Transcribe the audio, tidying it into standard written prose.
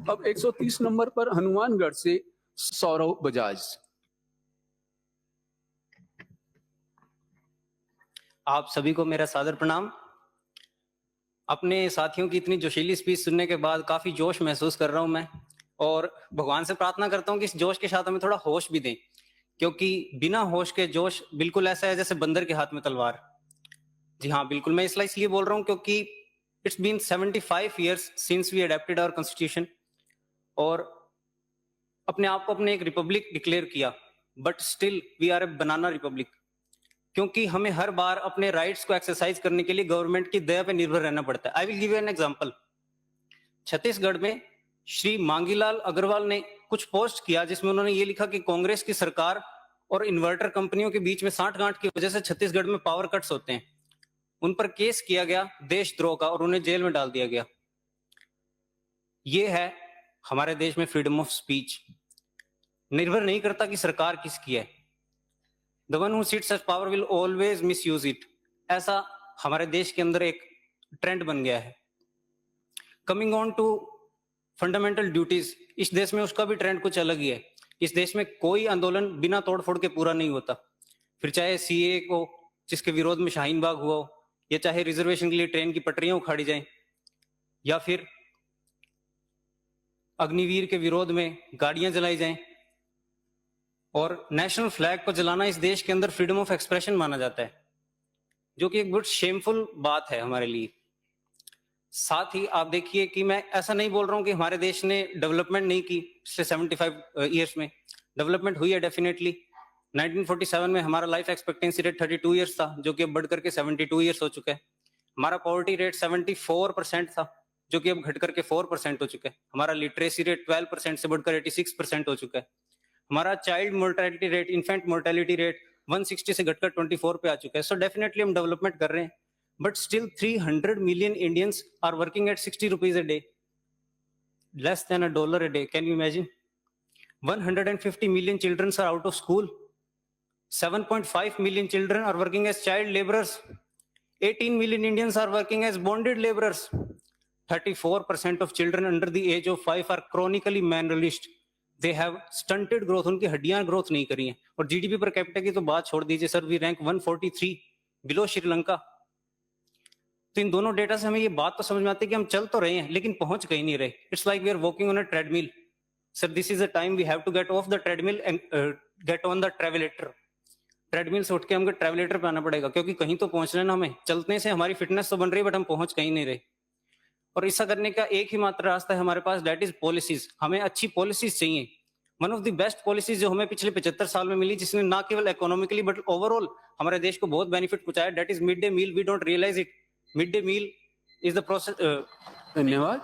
अब 130 नंबर पर हनुमानगढ़ से सौरव बजाज। आप सभी को मेरा सादर प्रणाम। अपने साथियों की इतनी जोशीली स्पीच सुनने के बाद काफी जोश महसूस कर रहा हूं मैं, और भगवान से प्रार्थना करता हूं कि इस जोश के साथ हमें थोड़ा होश भी दें, क्योंकि बिना होश के जोश बिल्कुल ऐसा है जैसे बंदर के हाथ में तलवार। जी हाँ, बिल्कुल मैं इसलिए बोल रहा हूं क्योंकि it's been 75 years since we adopted our constitution, और अपने आप को अपने एक रिपब्लिक डिक्लेयर किया, but still we are a banana republic, क्योंकि हमें हर बार अपने राइट्स को एक्सरसाइज करने के लिए गवर्नमेंट की दया पे निर्भर रहना पड़ता है। I will give you an example. Chhattisgarh में श्री मांगीलाल अग्रवाल ने कुछ पोस्ट किया जिसमें उन्होंने ये लिखा कि कांग्रेस की सरकार और इन्वर्टर कंपनियों के बीच में सांठगांठ की वजह से छत्तीसगढ़ में पावर कट्स होते हैं। उन पर केस किया गया देशद्रोह का और उन्हें जेल में डाल दिया गया। ये है हमारे देश में फ्रीडम ऑफ स्पीच। निर्भर नहीं करता कि सरकार किसकी है। The one who sits as power will always misuse it. ऐसा हमारे देश के अंदर एक ट्रेंड बन गया है। Coming on to fundamental duties, इस देश में उसका भी ट्रेंड कुछ अलग ही है। इस देश में कोई आंदोलन बिना तोड़फोड़ के पूरा नहीं होता, फिर चाहे सीए को जिसके विरोध में शाहीन बाग हुआ हो, या चाहे रिजर्वेशन के लिए ट्रेन की पटरियां उखाड़ी जाएं, या फिर अग्निवीर के विरोध में गाड़ियां जलाई जाएं, और नेशनल फ्लैग को जलाना इस देश के अंदर फ्रीडम ऑफ एक्सप्रेशन माना जाता है, जो कि एक बहुत शेमफुल बात है हमारे लिए। साथ ही आप देखिए कि मैं ऐसा नहीं बोल रहा हूं कि हमारे देश ने डेवलपमेंट नहीं की पिछले 75 ईयर्स में। डेवलपमेंट हुई है डेफिनेटली। 1947 में हमारा लाइफ एक्सपेक्टेंसी रेट 32 ईयर्स था, जो कि अब बढ़ करके 72 ईयर्स हो चुका है। हमारा पॉवर्टी रेट 74% था, जो कि अब घट करके 4% हो चुका है। हमारा लिटरेसी रेट 12% से बढ़कर 86% हो चुका है। हमारा child mortality rate, infant mortality rate 160 से घटकर 24 पे आ चुका है। सो डेफिनेटली हम डेवलपमेंट कर रहे हैं, but still 300 million Indians are working at 60 rupees a day, less than $1 a day. Can you imagine? 150 million children are out of school. 7.5 million children are working as child laborers. 18 million Indians are working as bonded laborers. 34% of children under the age of 5 are chronically malnourished. They have stunted growth. उनकी हड्डियां growth नहीं करी हैं। और GDP per capita की तो बात छोड़ दीजिए sir, we rank 143 below Sri Lanka. तो इन दोनों डेटा से हमें ये बात तो समझ में आती है कि हम चल तो रहे हैं लेकिन पहुंच कहीं नहीं रहे। It's like we are walking on a treadmill. Sir, this is a time we have to get off the treadmill and get on the travelator. Treadmill से उठ के हमको ट्रेवलेटर पे आना पड़ेगा, क्योंकि कहीं तो पहुंचना ना हमें। चलने से हमारी फिटनेस तो बन रही है, बट हम पहुंच कहीं नहीं रहे। और ऐसा करने का एक ही मात्र रास्ता है हमारे पास, दैट इज पॉलिसीज। हमें अच्छी पॉलिसीज चाहिए। One of the best policies जो हमें पिछले 75 साल में मिली, जिसने ना केवल इकोनॉमिकली बट ओवरऑल हमारे देश को बहुत बेनिफिट पहुंचाया, that is mid day meal. We don't realise it. Mid day meal is the process. धन्यवाद।